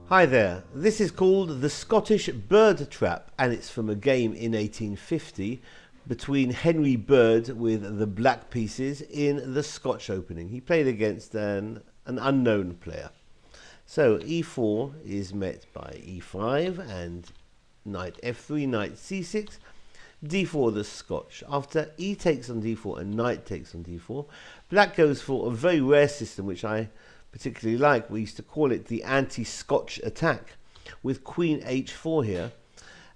Hi there, this is called the Scottish Bird Trap, and it's from a game in 1850 between Henry Bird with the black pieces in the Scotch opening. He played against an unknown player. So e4 is met by e5 and knight f3, knight c6, d4 the Scotch. After e takes on d4 and knight takes on d4, black goes for a very rare system which I particularly like. We used to call it the anti-Scotch attack with queen h4 here,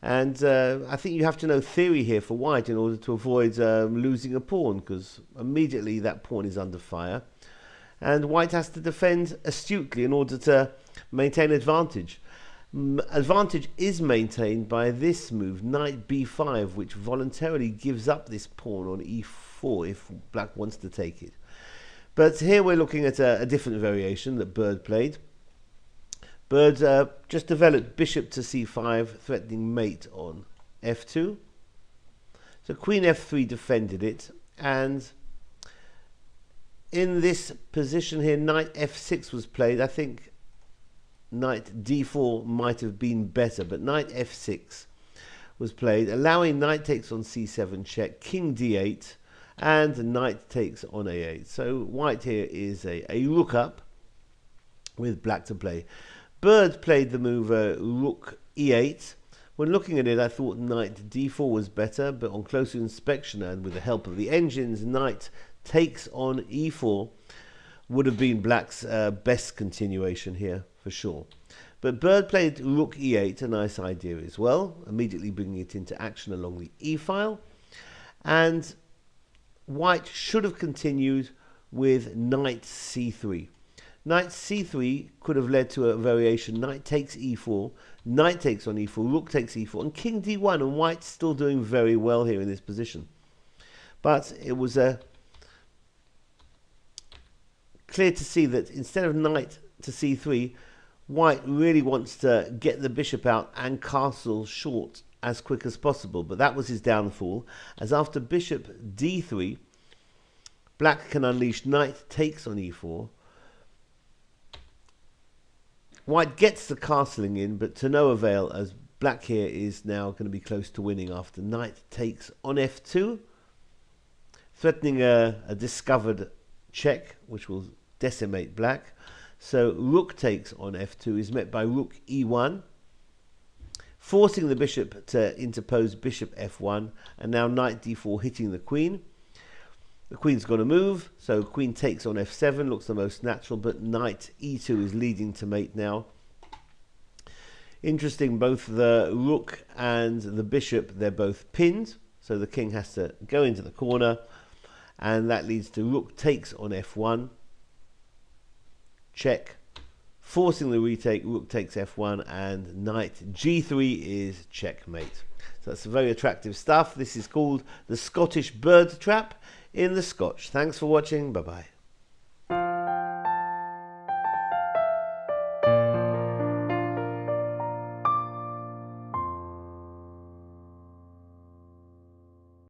and I think you have to know theory here for white in order to avoid losing a pawn, because immediately that pawn is under fire and white has to defend astutely in order to maintain advantage. Advantage is maintained by this move, knight b5, which voluntarily gives up this pawn on e4 if black wants to take it. But here we're looking at a different variation that Bird played. Bird just developed bishop to c5, threatening mate on f2. So queen f3 defended it, and in this position here, knight f6 was played. I think knight d4 might have been better, but knight f6 was played, allowing knight takes on c7 check, king d8, and knight takes on a8. So white here is a rook up with black to play. Bird played the move rook e8. When looking at it, I thought knight d4 was better, but on closer inspection and with the help of the engines, knight takes on e4 would have been black's best continuation here for sure. But Bird played rook e8, a nice idea as well, immediately bringing it into action along the e file, and white should have continued with knight c3. Knight c3 could have led to a variation, knight takes e4, knight takes on e4, rook takes e4, and king d1, and white's still doing very well here in this position. But it was clear to see that instead of knight to c3, white really wants to get the bishop out and castle short as quick as possible, but that was his downfall, as after bishop d3, black can unleash knight takes on e4. White gets the castling in, but to no avail, as black here is now going to be close to winning after knight takes on f2, threatening a discovered check, which will decimate black. So rook takes on f2 is met by rook e1, forcing the bishop to interpose bishop f1, and now knight d4 hitting the queen. The queen's going to move, so queen takes on f7 looks the most natural, but knight e2 is leading to mate now. Interesting, both the rook and the bishop, they're both pinned, so the king has to go into the corner, and that leads to rook takes on f1, check, forcing the retake, rook takes f1, and knight g3 is checkmate. So that's very attractive stuff. This is called the Scottish Bird Trap in the Scotch. Thanks for watching. Bye-bye.